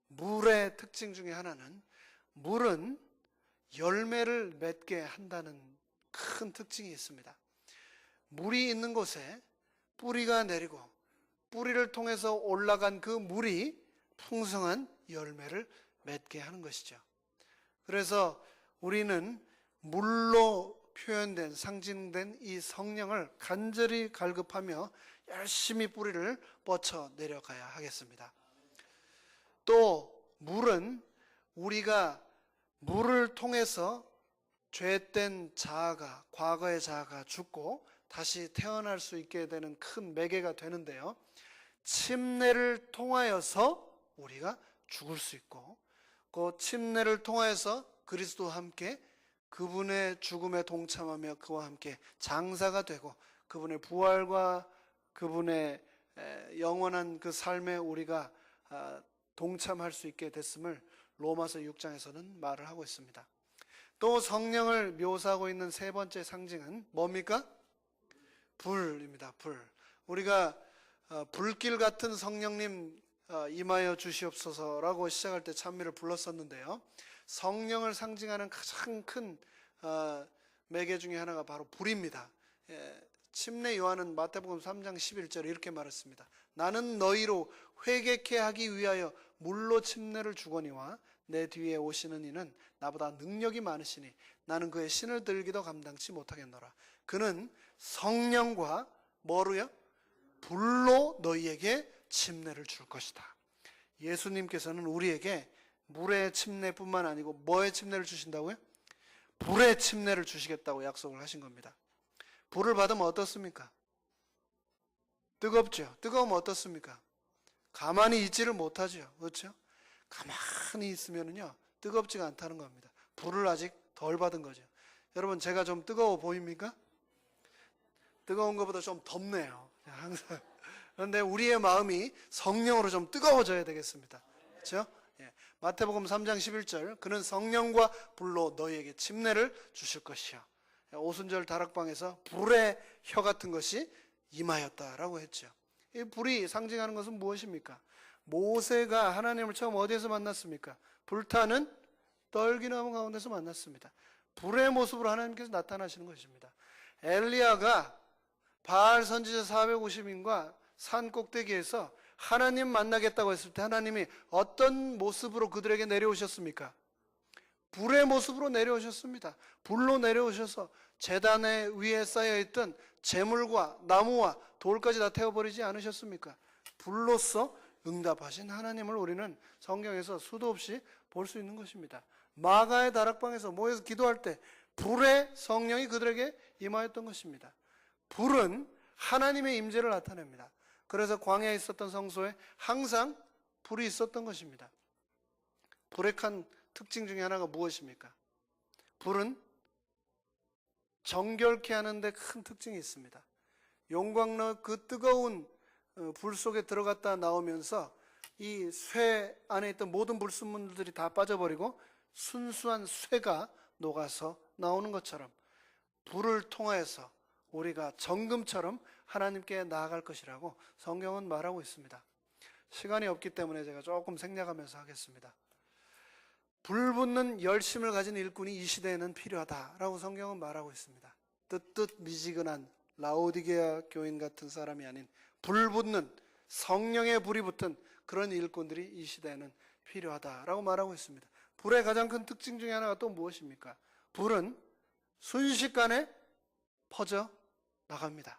물의 특징 중에 하나는 물은 열매를 맺게 한다는 큰 특징이 있습니다. 물이 있는 곳에 뿌리가 내리고 뿌리를 통해서 올라간 그 물이 풍성한 열매를 맺게 하는 것이죠. 그래서 우리는 물로 표현된, 상징된 이 성령을 간절히 갈급하며 열심히 뿌리를 뻗쳐 내려가야 하겠습니다. 또 물은 우리가 물을 통해서 죄된 자아가, 과거의 자아가 죽고 다시 태어날 수 있게 되는 큰 매개가 되는데요. 침례를 통하여서 우리가 죽을 수 있고 그 침례를 통하여서 그리스도와 함께 그분의 죽음에 동참하며 그와 함께 장사가 되고 그분의 부활과 그분의 영원한 그 삶에 우리가 동참할 수 있게 됐음을 로마서 6장에서는 말을 하고 있습니다. 또 성령을 묘사하고 있는 세 번째 상징은 뭡니까? 불입니다. 불. 우리가 불길 같은 성령님 임하여 주시옵소서라고 시작할 때 찬미를 불렀었는데요. 성령을 상징하는 가장 큰 매개 중에 하나가 바로 불입니다. 침례 요한은 마태복음 3장 11절에 이렇게 말했습니다. 나는 너희로 회개케 하기 위하여 물로 침례를 주거니와 내 뒤에 오시는 이는 나보다 능력이 많으시니 나는 그의 신을 들기도 감당치 못하겠노라. 그는 성령과 뭐로요? 불로 너희에게 침례를 줄 것이다. 예수님께서는 우리에게 물의 침례뿐만 아니고 뭐의 침례를 주신다고요? 불의 침례를 주시겠다고 약속을 하신 겁니다. 불을 받으면 어떻습니까? 뜨겁죠. 뜨거우면 어떻습니까? 가만히 있지를 못하죠. 그렇죠? 가만히 있으면요 뜨겁지가 않다는 겁니다. 불을 아직 덜 받은 거죠. 여러분, 제가 좀 뜨거워 보입니까? 뜨거운 것보다 좀 덥네요. 항상 그런데 우리의 마음이 성령으로 좀 뜨거워져야 되겠습니다. 그렇죠? 예. 마태복음 3장 11절 그는 성령과 불로 너희에게 침례를 주실 것이요. 오순절 다락방에서 불의 혀 같은 것이 임하였다라고 했죠. 이 불이 상징하는 것은 무엇입니까? 모세가 하나님을 처음 어디에서 만났습니까? 불타는 떨기나무 가운데서 만났습니다. 불의 모습으로 하나님께서 나타나시는 것입니다. 엘리야가 바알 선지자 450인과 산 꼭대기에서 하나님 만나겠다고 했을 때 하나님이 어떤 모습으로 그들에게 내려오셨습니까? 불의 모습으로 내려오셨습니다. 불로 내려오셔서 제단 위에 쌓여있던 재물과 나무와 돌까지 다 태워버리지 않으셨습니까? 불로서 응답하신 하나님을 우리는 성경에서 수도 없이 볼 수 있는 것입니다. 마가의 다락방에서 모여서 기도할 때 불의 성령이 그들에게 임하였던 것입니다. 불은 하나님의 임재를 나타냅니다. 그래서 광야에 있었던 성소에 항상 불이 있었던 것입니다. 불의 한 특징 중에 하나가 무엇입니까? 불은 정결케 하는데 큰 특징이 있습니다. 용광로 그 뜨거운 불 속에 들어갔다 나오면서 이 쇠 안에 있던 모든 불순물들이 다 빠져버리고 순수한 쇠가 녹아서 나오는 것처럼 불을 통하여서 우리가 정금처럼 하나님께 나아갈 것이라고 성경은 말하고 있습니다. 시간이 없기 때문에 제가 조금 생략하면서 하겠습니다. 불붙는 열심을 가진 일꾼이 이 시대에는 필요하다라고 성경은 말하고 있습니다. 뜨뜻 미지근한 라오디게아 교인 같은 사람이 아닌 불붙는 성령의 불이 붙은 그런 일꾼들이 이 시대에는 필요하다라고 말하고 있습니다. 불의 가장 큰 특징 중에 하나가 또 무엇입니까? 불은 순식간에 퍼져 나갑니다.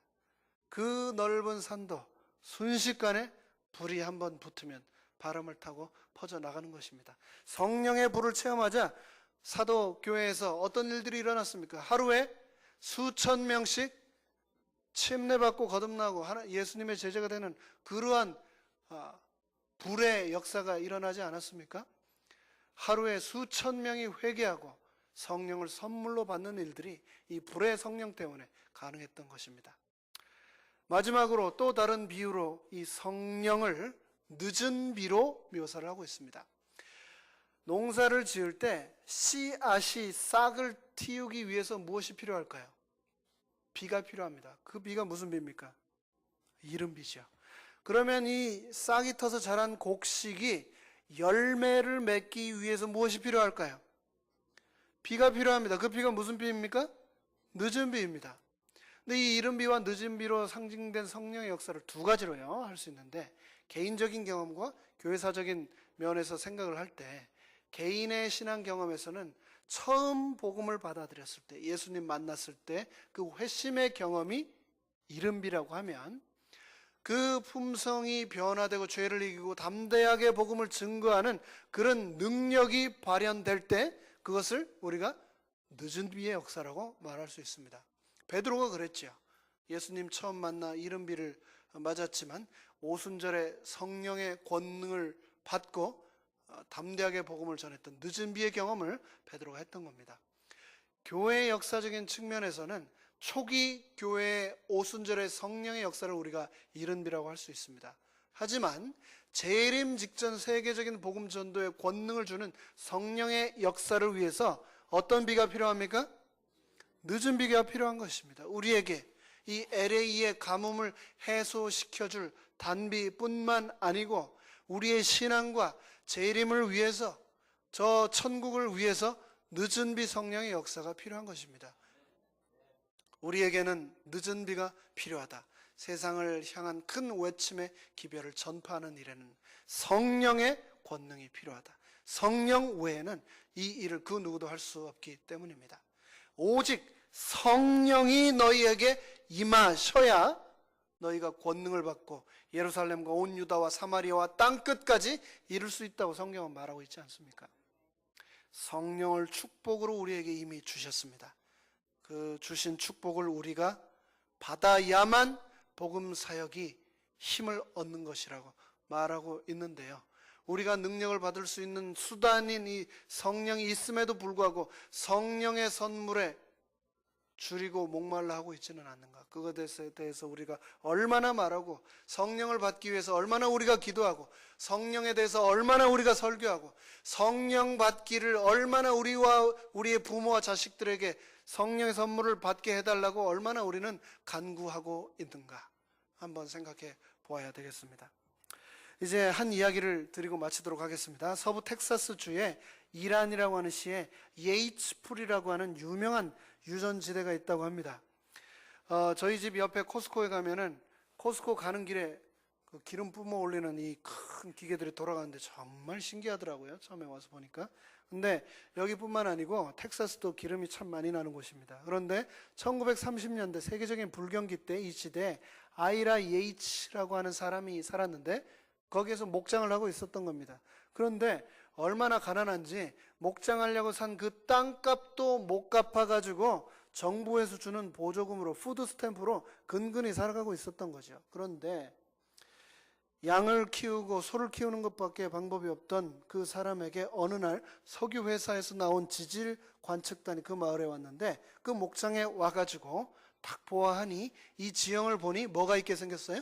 그 넓은 산도 순식간에 불이 한번 붙으면 바람을 타고 퍼져 나가는 것입니다. 성령의 불을 체험하자 사도교회에서 어떤 일들이 일어났습니까? 하루에 수천 명씩 침례받고 거듭나고 예수님의 제자가 되는 그러한 불의 역사가 일어나지 않았습니까? 하루에 수천 명이 회개하고 성령을 선물로 받는 일들이 이 불의 성령 때문에 가능했던 것입니다. 마지막으로 또 다른 비유로 이 성령을 늦은 비로 묘사를 하고 있습니다. 농사를 지을 때 씨앗이 싹을 틔우기 위해서 무엇이 필요할까요? 비가 필요합니다. 그 비가 무슨 비입니까? 이른비죠. 그러면 이 싹이 터서 자란 곡식이 열매를 맺기 위해서 무엇이 필요할까요? 비가 필요합니다. 그 비가 무슨 비입니까? 늦은 비입니다. 근데 이 이른 비와 늦은 비로 상징된 성령의 역사를 두 가지로요 할 수 있는데, 개인적인 경험과 교회사적인 면에서 생각을 할 때 개인의 신앙 경험에서는 처음 복음을 받아들였을 때, 예수님 만났을 때 그 회심의 경험이 이른 비라고 하면, 그 품성이 변화되고 죄를 이기고 담대하게 복음을 증거하는 그런 능력이 발현될 때 그것을 우리가 늦은 비의 역사라고 말할 수 있습니다. 베드로가 그랬죠. 예수님 처음 만나 이른 비를 맞았지만 오순절에 성령의 권능을 받고 담대하게 복음을 전했던 늦은 비의 경험을 베드로가 했던 겁니다. 교회의 역사적인 측면에서는 초기 교회의 오순절의 성령의 역사를 우리가 이른 비라고 할 수 있습니다. 하지만 재림 직전 세계적인 복음 전도에 권능을 주는 성령의 역사를 위해서 어떤 비가 필요합니까? 늦은 비가 필요한 것입니다. 우리에게 이 LA의 가뭄을 해소시켜줄 단비뿐만 아니고 우리의 신앙과 재림을 위해서, 저 천국을 위해서 늦은 비 성령의 역사가 필요한 것입니다. 우리에게는 늦은 비가 필요하다. 세상을 향한 큰 외침의 기별을 전파하는 일에는 성령의 권능이 필요하다. 성령 외에는 이 일을 그 누구도 할 수 없기 때문입니다. 오직 성령이 너희에게 임하셔야 너희가 권능을 받고 예루살렘과 온 유다와 사마리아와 땅끝까지 이룰 수 있다고 성경은 말하고 있지 않습니까? 성령을 축복으로 우리에게 이미 주셨습니다. 그 주신 축복을 우리가 받아야만 복음 사역이 힘을 얻는 것이라고 말하고 있는데요. 우리가 능력을 받을 수 있는 수단인 이 성령이 있음에도 불구하고 성령의 선물에 줄이고 목말라 하고 있지는 않는가? 그것에 대해서 우리가 얼마나 말하고, 성령을 받기 위해서 얼마나 우리가 기도하고, 성령에 대해서 얼마나 우리가 설교하고, 성령 받기를 얼마나 우리와 우리의 부모와 자식들에게 성령의 선물을 받게 해달라고 얼마나 우리는 간구하고 있는가? 한번 생각해 보아야 되겠습니다. 이제 한 이야기를 드리고 마치도록 하겠습니다. 서부 텍사스주에 이란이라고 하는 시에 예이츠풀이라고 하는 유명한 유전지대가 있다고 합니다. 저희 집 옆에 코스코에 가면은 코스코 가는 길에 그 기름 뿜어 올리는 이 큰 기계들이 돌아가는데 정말 신기하더라고요. 처음에 와서 보니까. 근데 여기뿐만 아니고 텍사스도 기름이 참 많이 나는 곳입니다. 그런데 1930년대 세계적인 불경기 때 이 시대에 아이라 예이츠라고 하는 사람이 살았는데 거기에서 목장을 하고 있었던 겁니다. 그런데 얼마나 가난한지 목장하려고 산 그 땅값도 못 갚아가지고 정부에서 주는 보조금으로, 푸드 스탬프로 근근히 살아가고 있었던 거죠. 그런데 양을 키우고 소를 키우는 것밖에 방법이 없던 그 사람에게 어느 날 석유 회사에서 나온 지질 관측단이 그 마을에 왔는데 그 목장에 와가지고 딱 보아하니 이 지형을 보니 뭐가 있게 생겼어요?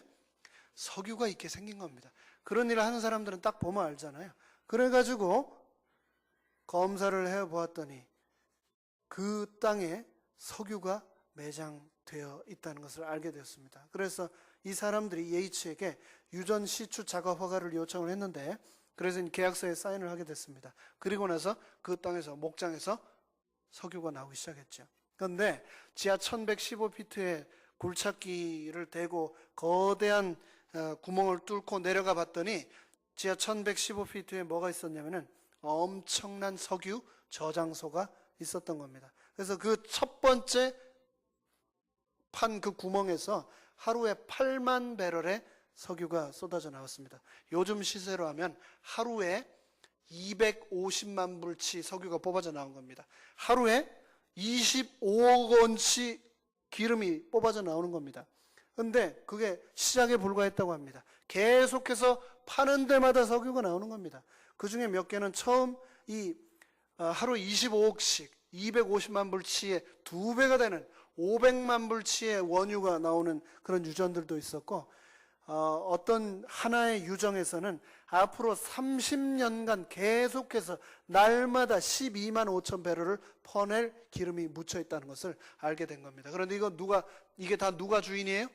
석유가 있게 생긴 겁니다. 그런 일을 하는 사람들은 딱 보면 알잖아요. 그래가지고 검사를 해보았더니 그 땅에 석유가 매장되어 있다는 것을 알게 되었습니다. 그래서 이 사람들이 예이츠에게 유전 시추 작업 허가를 요청을 했는데, 그래서 계약서에 사인을 하게 됐습니다. 그리고 나서 그 땅에서, 목장에서 석유가 나오기 시작했죠. 그런데 지하 1115피트의 굴착기를 대고 거대한 구멍을 뚫고 내려가 봤더니 지하 1115피트에 뭐가 있었냐면은 엄청난 석유 저장소가 있었던 겁니다. 그래서 그 첫 번째 판 그 구멍에서 하루에 8만 배럴의 석유가 쏟아져 나왔습니다. 요즘 시세로 하면 하루에 250만 불치 석유가 뽑아져 나온 겁니다. 하루에 25억 원치 기름이 뽑아져 나오는 겁니다. 근데 그게 시작에 불과했다고 합니다. 계속해서 파는 데마다 석유가 나오는 겁니다. 그 중에 몇 개는 처음 하루 25억씩 250만 불치의 2배가 되는 500만 불치의 원유가 나오는 그런 유전들도 있었고, 어떤 하나의 유정에서는 앞으로 30년간 계속해서 날마다 12만 5천 배럴을 퍼낼 기름이 묻혀 있다는 것을 알게 된 겁니다. 그런데 이게 다 누가 주인이에요?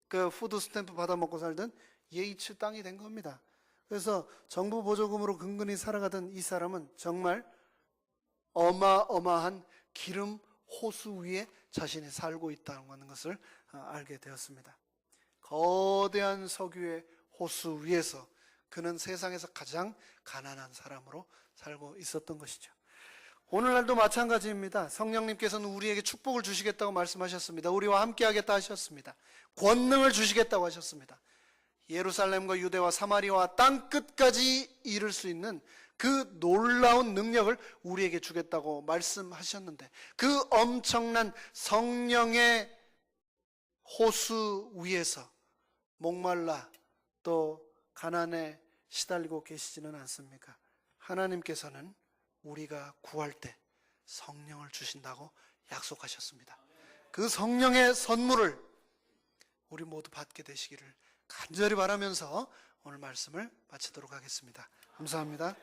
그 푸드 스탬프 받아 먹고 살던 예이츠 땅이 된 겁니다. 그래서 정부 보조금으로 근근히 살아가던 이 사람은 정말 어마어마한 기름 호수 위에 자신이 살고 있다는 것을 알게 되었습니다. 거대한 석유의 호수 위에서 그는 세상에서 가장 가난한 사람으로 살고 있었던 것이죠. 오늘날도 마찬가지입니다. 성령님께서는 우리에게 축복을 주시겠다고 말씀하셨습니다. 우리와 함께하겠다 하셨습니다. 권능을 주시겠다고 하셨습니다. 예루살렘과 유대와 사마리아와 땅끝까지 이룰 수 있는 그 놀라운 능력을 우리에게 주겠다고 말씀하셨는데, 그 엄청난 성령의 호수 위에서 목말라 또 가난에 시달리고 계시지는 않습니까? 하나님께서는 우리가 구할 때 성령을 주신다고 약속하셨습니다. 그 성령의 선물을 우리 모두 받게 되시기를 간절히 바라면서 오늘 말씀을 마치도록 하겠습니다. 감사합니다.